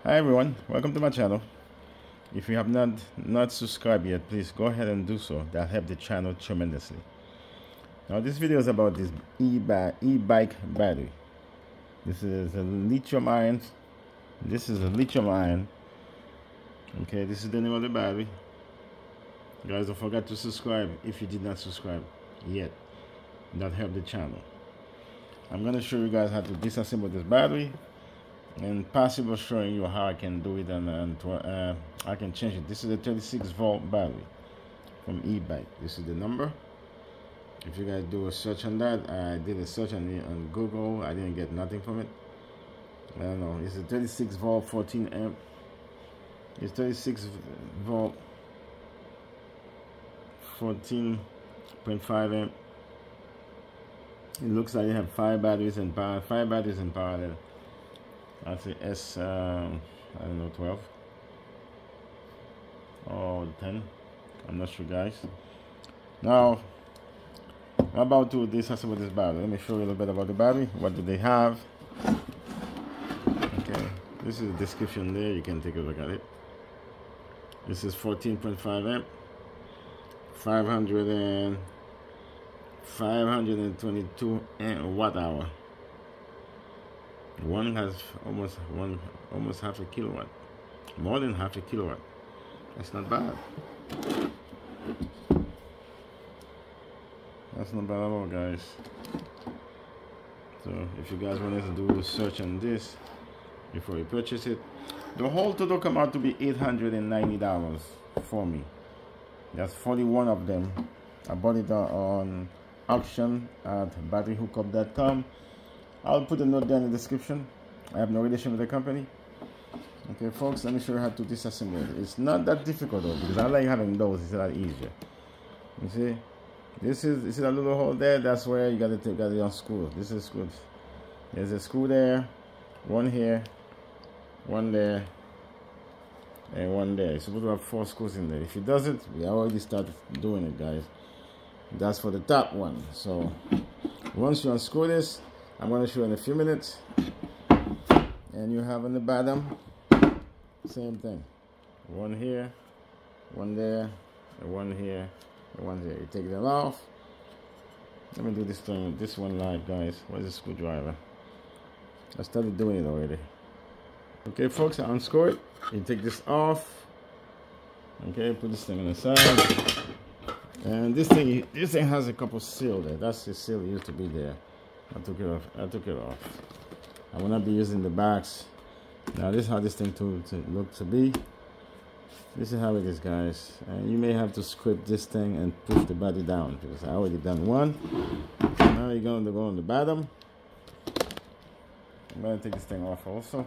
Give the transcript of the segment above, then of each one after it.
Hi everyone, welcome to my channel. If you have not subscribed yet, please go ahead and do so. That'll help the channel tremendously. Now this video is about this e-bike battery. This is a lithium ion. This is a lithium ion. Okay, this is the name of the battery. Guys, don't forget to subscribe if you did not subscribe yet. That help the channel. I'm gonna show you guys how to disassemble this battery, and possibly showing you how I can do it, and I can change it. This is a 36-volt battery from e-bike. This is the number. If you guys do a search on that, I did a search on Google. I didn't get nothing from it. I don't know. It's a 36-volt 14 amp. It's 36-volt 14.5 amp. It looks like you have 5 batteries in parallel. I'd say I don't know, 12 or 10. I'm not sure, guys. Now, I'm about to disassemble this battery. Let me show you a little bit about the battery. What do they have? Okay, this is the description there. You can take a look at it. This is 14.5 amp, 522 watt hour. One has almost half a kilowatt, more than half a kilowatt. That's not bad. That's not bad at all, guys. So if you guys wanted to do a search on this before you purchase it, the whole total come out to be $890 for me. That's 41 of them. I bought it on auction at batteryhookup.com. I'll put a note down in the description. I have no relation with the company. Okay, folks, let me show you how to disassemble it. It's not that difficult though, because I like having those. It's a lot easier. You see, this is a little hole there. That's where you gotta unscrew. This is screwed. There's a screw there, one here, one there, and one there. You're supposed to have 4 screws in there. If it doesn't, we already started doing it, guys. That's for the top one. So once you unscrew this, I'm going to show you in a few minutes. And you have on the bottom, same thing. One here, one there, and one here, and one there. You take them off. Let me do this one live, guys. Where's the screwdriver? I started doing it already. Okay, folks, I unscrew it. You take this off. Okay, put this thing on the side. And this thing has a couple seals there. That's the seal that used to be there. I took it off. I will not be using the backs. Now this is how this thing to look to be. This is how it is, guys. And you may have to scrape this thing and push the body down, because I already done one. Now you're going to go on the bottom. I'm going to take this thing off also.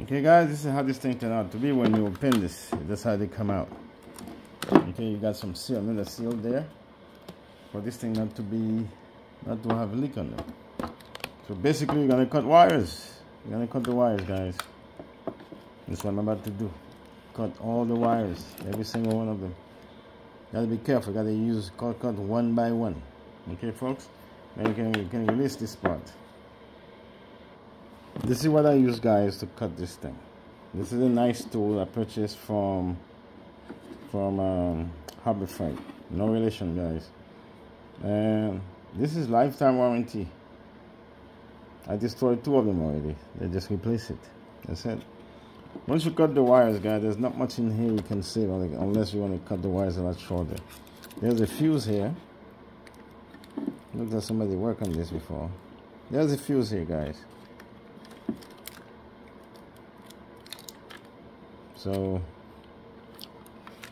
Okay, guys, this is how this thing turned out to be when you open this. That's how they come out. Okay, you got some seal, another seal there, for this thing not to have a leak on them. So basically, you're gonna cut wires. You're gonna cut the wires, guys. That's what I'm about to do. Cut all the wires, every single one of them. Gotta be careful. Gotta cut one by one. Okay, folks. Now you can release this part. This is what I use, guys, to cut this thing. This is a nice tool I purchased from Harbor Freight. No relation, guys. And this is lifetime warranty. I destroyed 2 of them already. They just replace it. That's it. Once you cut the wires, guys, there's not much in here you can save unless you want to cut the wires a lot shorter. There's a fuse here. Looks like somebody worked on this before. There's a fuse here, guys. So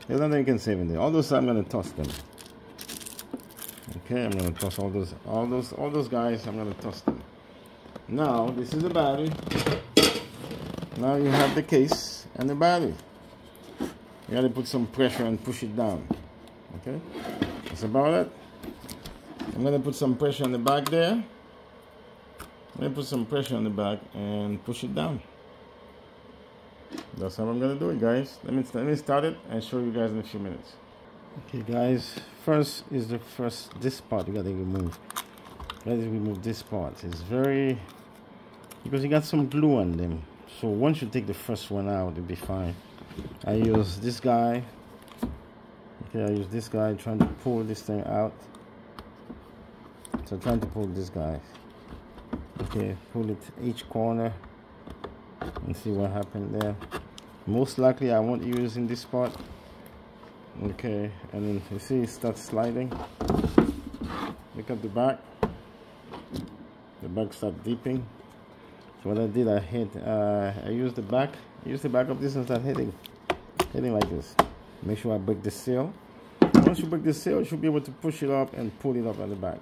there's nothing you can save in there. All those, I'm gonna toss them. Okay, I'm gonna toss all those guys. I'm gonna toss them. Now this is the battery. Now you have the case and the battery. You gotta put some pressure and push it down. Okay, that's about it. I'm gonna put some pressure on the back there. I'm gonna put some pressure on the back and push it down. That's how I'm gonna do it, guys. Let me start it and show you guys in a few minutes. Okay, guys. First is this part you gotta remove. You gotta remove this part. It's very because you got some glue on them. So once you take the first one out, it'll be fine. I use this guy. Okay, I use this guy trying to pull this thing out. So trying to pull this guy. Okay, pull it each corner and see what happened there. Most likely I won't use in this part. Okay, and then you see it starts sliding. Look at the back. The back starts dipping. So what I did, I used the back. Use the back of this and start hitting like this. Make sure I break the seal. Once you break the seal, you should be able to push it up and pull it up at the back.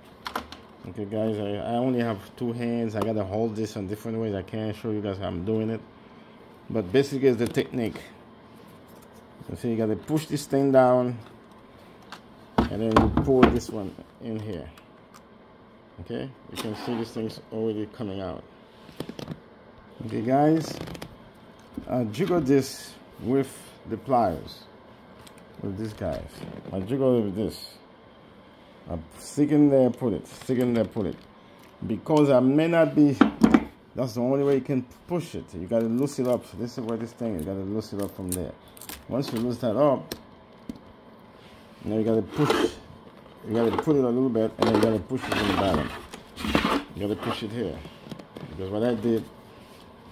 Okay guys, I only have two hands. I gotta hold this in different ways. I can't show you guys how I'm doing it, but basically it's the technique. So you gotta push this thing down and then you pull this one in here. Okay, you can see this thing's already coming out. Okay guys, I jiggle this with the pliers, with these guys. I jiggle it with this. I stick in there, pull it, stick in there, pull it. Because I may not be, that's the only way you can push it. You gotta loose it up. This is where this thing is, you gotta loose it up from there. Once you loose that up, now you gotta push, you gotta pull it a little bit and then you gotta push it in the bottom. You gotta push it here. Because what I did,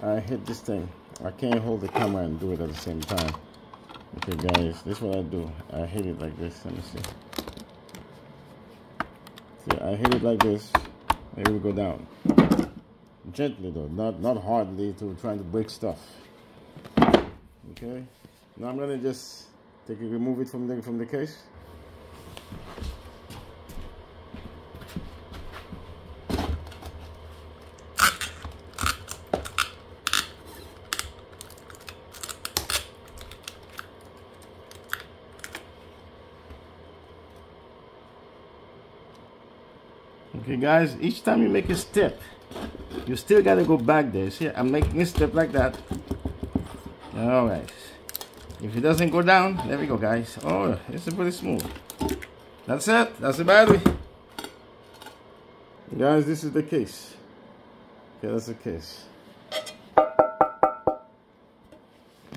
I hit this thing. I can't hold the camera and do it at the same time. Okay guys, this is what I do. I hit it like this. Let me see. See, I hit it like this, and it will go down. Gently though, not hardly to trying to break stuff. Okay. Now I'm gonna just remove it from the case. Okay guys, each time you make a step, you still gotta go back there. See, I'm making a step like that. Alright. If it doesn't go down, there we go guys. Oh, it's pretty smooth. That's it. That's the battery. Guys, this is the case. Okay, that's the case.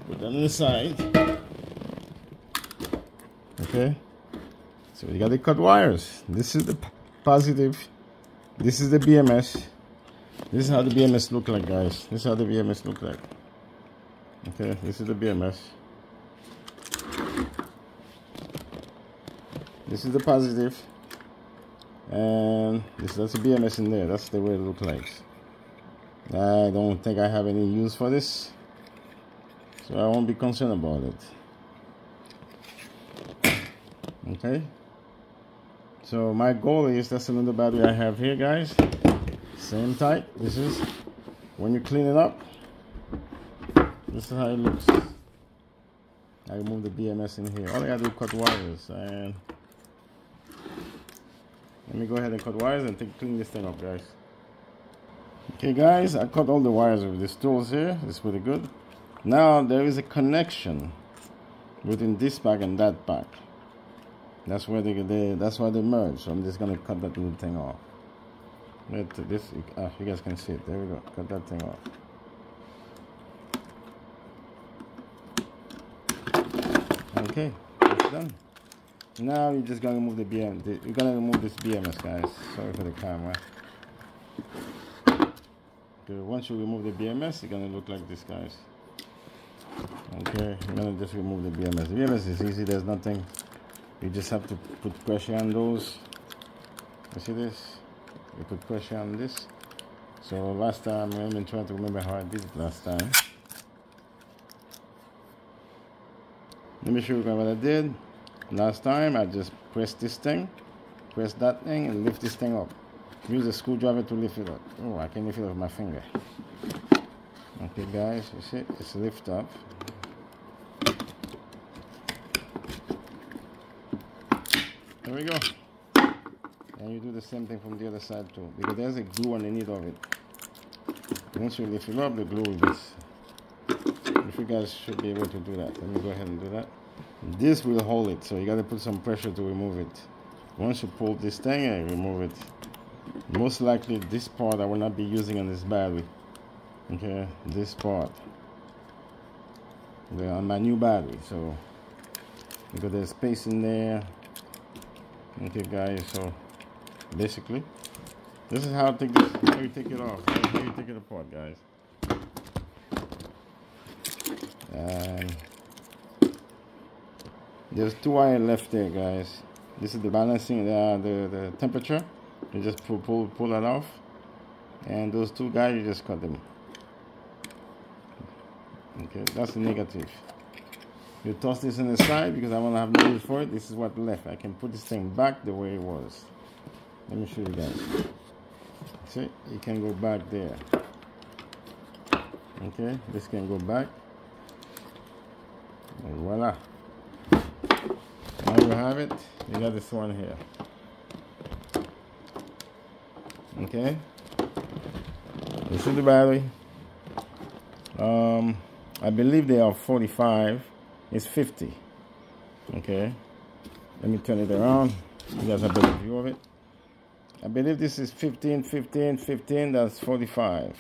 Put that on the side. Okay. So you gotta cut wires. This is the positive. This is the BMS. This is how the BMS look like, guys. This is how the BMS look like. Okay, this is the BMS. This is the positive. And that's the BMS in there. That's the way it looks like. I don't think I have any use for this, so I won't be concerned about it. Okay. So my goal is, that's another battery I have here, guys. Same type. This is when you clean it up. This is how it looks. I remove the BMS in here. All I gotta do is cut wires, and let me go ahead and cut wires and clean this thing up, guys. Okay, guys, I cut all the wires with these tools here. It's pretty good. Now there is a connection between this pack and that pack. That's where that's why they merge. So I'm just gonna cut that little thing off. This, you guys can see it. There we go. Cut that thing off. Okay, it's done. Now you're just gonna remove the BMS. You're gonna remove this BMS, guys. Sorry for the camera. Okay, once you remove the BMS, it's gonna look like this, guys. Okay, you're gonna just remove the BMS. The BMS is easy. There's nothing. You just have to put pressure on those. You see this? You put pressure on this. So last time, I've been trying to remember how I did it last time. Let me show you what I did. Last time, I just pressed this thing, press that thing, and lift this thing up. Use a screwdriver to lift it up. Oh, I can lift it up with my finger. Okay, guys, you see, it's lift up. There we go. And you do the same thing from the other side too, because there's a glue underneath of it. Once you lift it up, the glue will just. If you guys should be able to do that. Let me go ahead and do that. This will hold it, so you got to put some pressure to remove it. Once you pull this thing and remove it, most likely this part I will not be using on this battery. Okay, this part. They're on my new battery, so because there's space in there. Okay, guys. So basically, this is how I take this. How you take it off. How you take it apart, guys. And there's 2 wires left there, guys. This is the balancing, the temperature. You just pull that off, and those 2 guys, you just cut them. Okay, that's the negative. You toss this on the side because I want to have no use for it. This is what left. I can put this thing back the way it was. Let me show you guys. See, it can go back there. Okay, this can go back. And voila. Now you have it. You got this one here. Okay. This is the battery. I believe they are 45. It's 50. Okay. Let me turn it around. You guys have a better view of it. I believe this is 15, 15, 15. That's 45.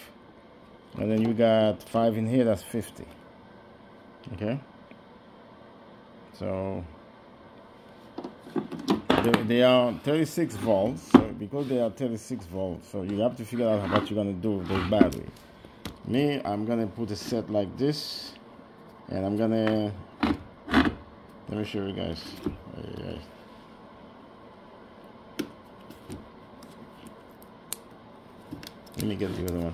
And then you got 5 in here. That's 50. Okay. So they are 36 volts. So because they are 36 volts, so you have to figure out what you're gonna do with those batteries. Me, I'm gonna put a set like this, and I'm gonna let me show you guys. Let me get the other one.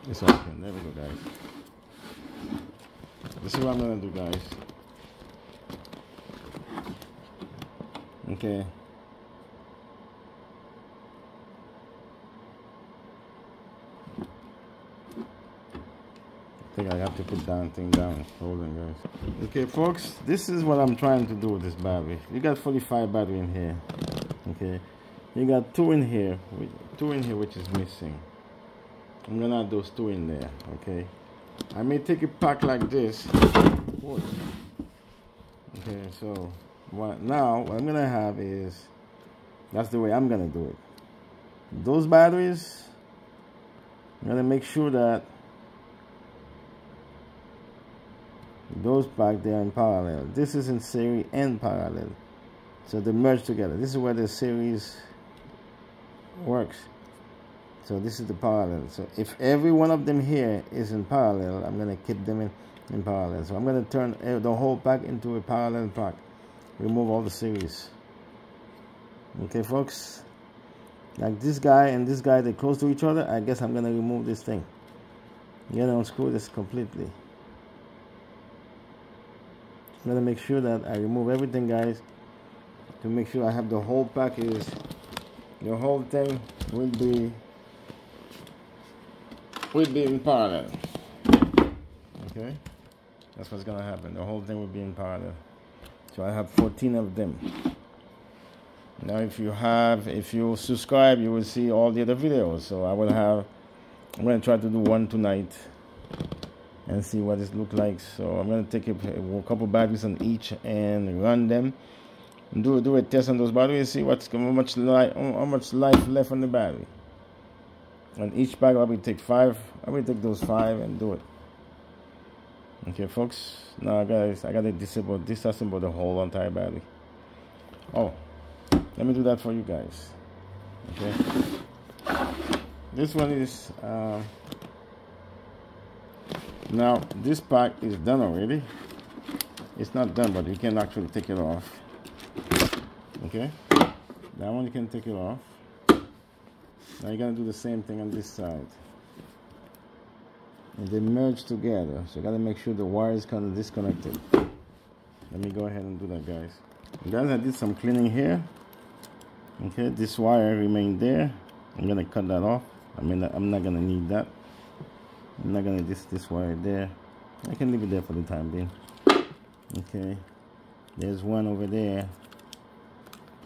This one. There we go, guys. This is what I'm gonna do, guys. Okay. I think I have to put that thing down. Hold on, guys. Okay, folks, this is what I'm trying to do with this battery. You got 45 battery in here. Okay. You got 2 in here. 2 in here which is missing. I'm gonna add those 2 in there. Okay. I may take a pack like this. Okay, so now what I'm gonna have is, that's the way I'm gonna do it. Those batteries, I'm gonna make sure that those back there in parallel. This is in series and parallel, so they merge together. This is where the series works. So this is the parallel. So if every one of them here is in parallel, I'm gonna keep them in parallel. So I'm gonna turn the whole pack into a parallel pack. Remove all the series. Okay, folks. Like this guy and this guy, they're close to each other. I guess I'm gonna remove this thing. I'm gonna unscrew this completely. I'm gonna make sure that I remove everything, guys, to make sure I have the whole package. The whole thing will be in parallel. Okay, that's what's gonna happen. The whole thing will be in parallel. So I have 14 of them. Now if you subscribe, you will see all the other videos. So I'm gonna try to do one tonight and see what it looks like. So I'm gonna take a couple batteries on each and run them. Do a test on those batteries, see how much life left on the battery. On each bag I will take 5. I will take those 5 and do it. Okay, folks. Now, guys, I gotta disassemble the whole entire battery. Oh, let me do that for you guys. Okay. This one is now this pack is done already. It's not done, but you can actually take it off. Okay, that one you can take it off. Now you're gonna do the same thing on this side, and they merge together. So you gotta make sure the wire is kind of disconnected. Let me go ahead and do that, guys. Guys, I did some cleaning here. Okay, this wire remained there. I'm gonna cut that off. I mean, I'm not gonna need that. I'm not gonna this wire there. I can leave it there for the time being. Okay, there's one over there.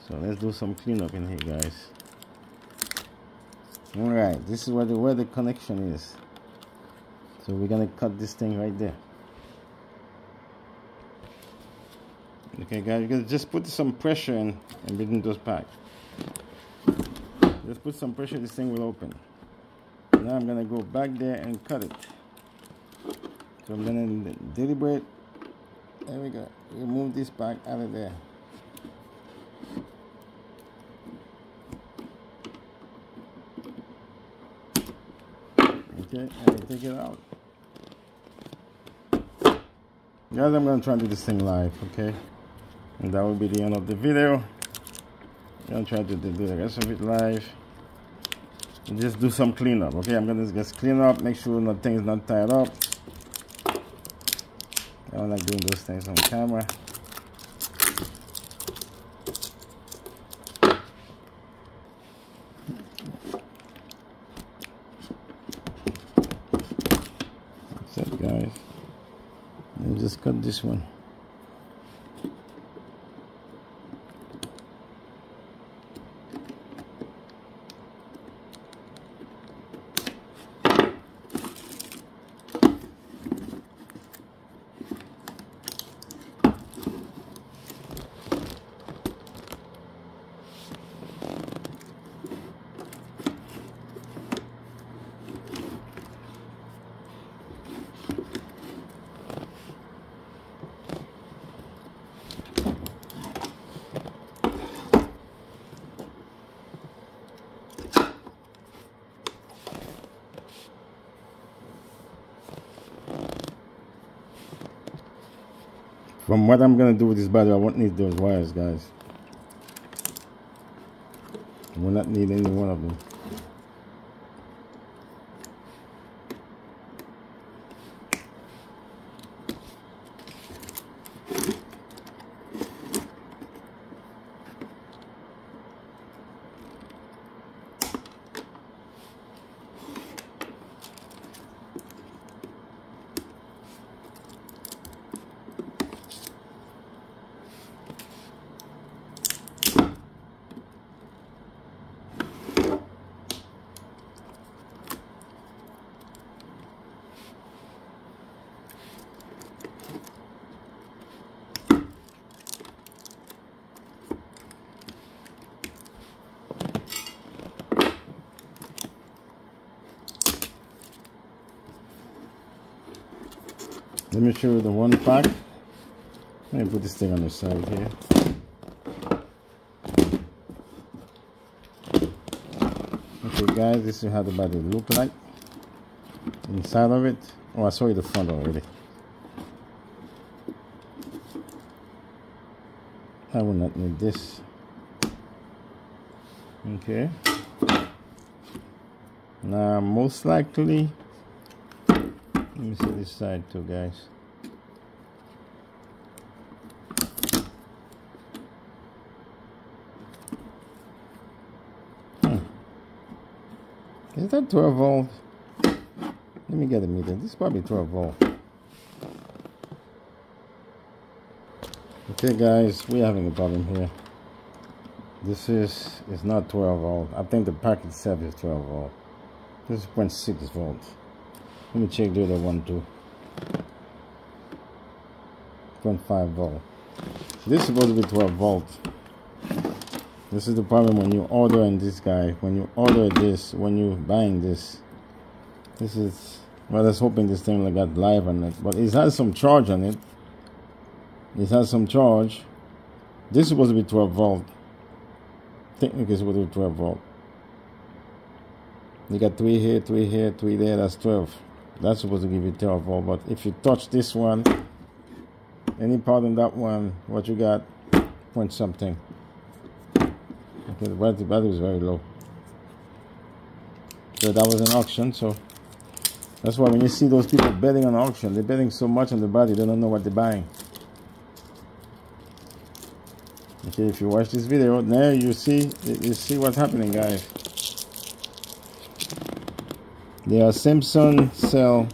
So let's do some cleanup in here, guys. All right, this is where the connection is. So we're gonna cut this thing right there. Okay, guys, you can just put some pressure in between those packs. Just put some pressure, this thing will open. Now I'm gonna go back there and cut it. So I'm gonna deliberate. There we go. Remove this part out of there. Okay, and take it out. Guys, I'm gonna try to do this thing live, okay? And that will be the end of the video. I'm gonna try to do the rest of it live. And just do some cleanup, okay? I'm gonna just clean up, make sure nothing is not tied up. I don't like doing those things on camera. That's it, guys. And just cut this one. From what I'm gonna do with this battery, I won't need those wires, guys. I will not need any one of them. Let me show you the one pack. Let me put this thing on the side here. Okay guys, this is how the battery look like inside of it. Oh, I saw you the front already. I will not need this. Okay. Now most likely, let me see this side too, guys. Is that 12 volt? Let me get a meter. This is probably 12 volt. Okay guys, we're having a problem here. This is not 12 volt. I think the pack itself is 12 volt. This is 0.6 volts. Let me check the other one too. 0.5 volt. This is supposed to be 12 volts. This is the problem when you order in this guy. When you order this, when you're buying this, this is, well, I was hoping this thing like got live on it, but it has some charge on it. It has some charge. This is supposed to be 12 volt. Technically it's supposed to be 12 volt. You got 3 here, 3 here, 3 there, that's 12. That's supposed to give you 12 volt, but if you touch this one, any part on that one, what you got, point something. Okay, the battery is very low. So that was an auction, so that's why when you see those people betting on auction, they're betting so much on the battery, they don't know what they're buying. Okay, if you watch this video, now you see what's happening, guys. They are Samsung cell.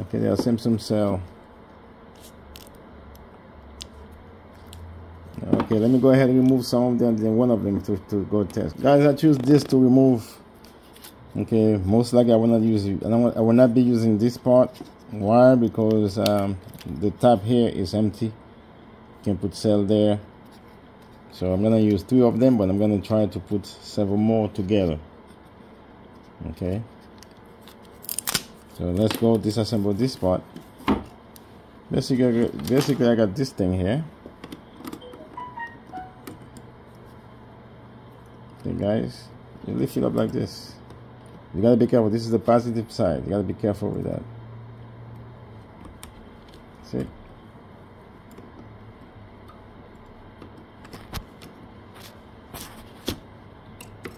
Okay, they are Samsung cell. Okay, let me go ahead and remove some of them, then one of them to go test. Guys, I choose this to remove. Okay, most likely I will not use it. I will not be using this part. Why? Because the tab here is empty. You can put cell there. So I'm gonna use 3 of them, but I'm gonna try to put several more together. Okay, so let's go disassemble this part. Basically I got this thing here. Okay guys, you lift it up like this. You gotta be careful. This is the positive side. You gotta be careful with that. See?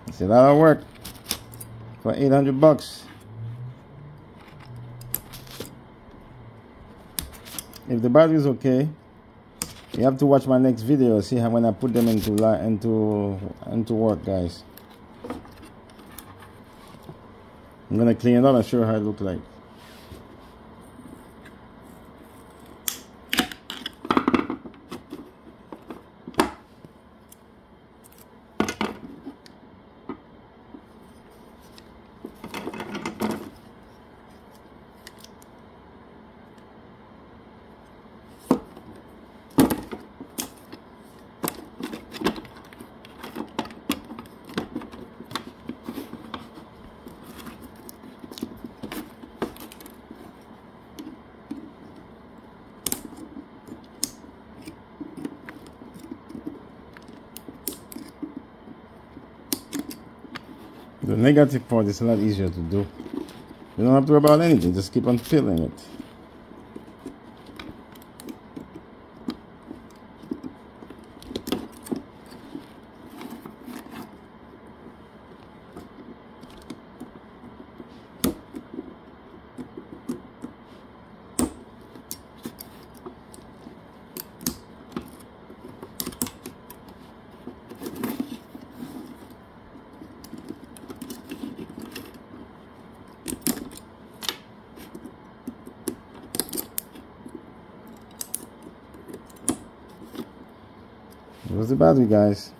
It's a lot of work for 800 bucks. If the battery is okay, you have to watch my next video. See how when I put them into work, guys. I'm gonna clean it up and show you how it looks like. The negative part is a lot easier to do. You don't have to worry about anything, just keep on filling it. Where's the battery, guys?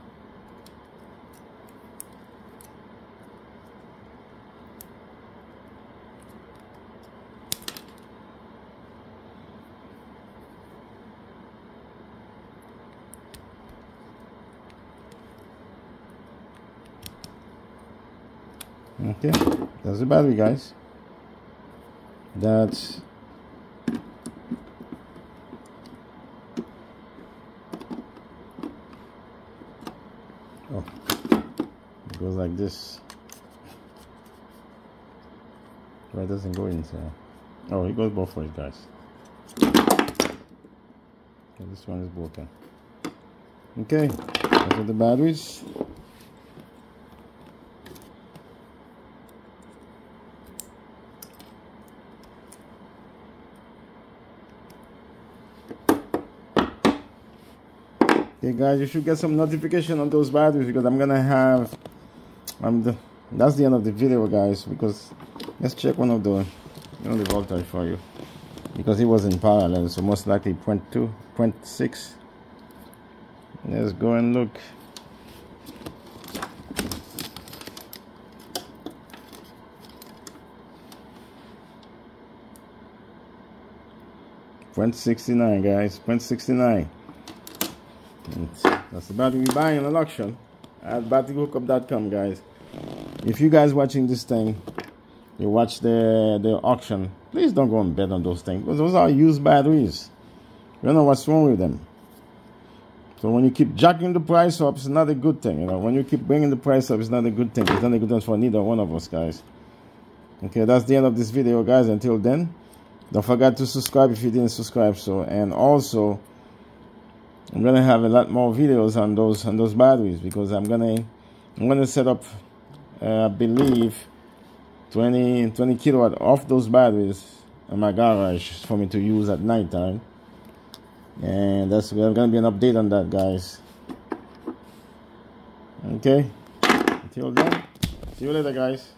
Okay, that's the battery, guys. That's oh, it goes like this. Why doesn't go inside? Oh, it goes both ways, guys. Okay, this one is broken. Okay, those are the batteries. Okay guys, you should get some notification on those batteries because I'm gonna have that's the end of the video, guys, because let's check one of the voltage for you, because it was in parallel, so most likely 0.2, 0.6. Let's go and look. .69, guys, 0.69. That's the battery we buy in an auction at batteryhookup.com, guys. If you guys watching this thing, you watch the auction, please don't go and bet on those things, because those are used batteries. You don't know what's wrong with them. So when you keep jacking the price up, it's not a good thing. You know, when you keep bringing the price up, it's not a good thing. It's not a good thing for neither one of us, guys. Okay, that's the end of this video, guys. Until then, don't forget to subscribe if you didn't subscribe. So, and also, I'm gonna have a lot more videos on those batteries, because I'm gonna set up I believe 20 kilowatt of those batteries in my garage for me to use at night time, and that's gonna be an update on that, guys. Okay, until then, see you later, guys.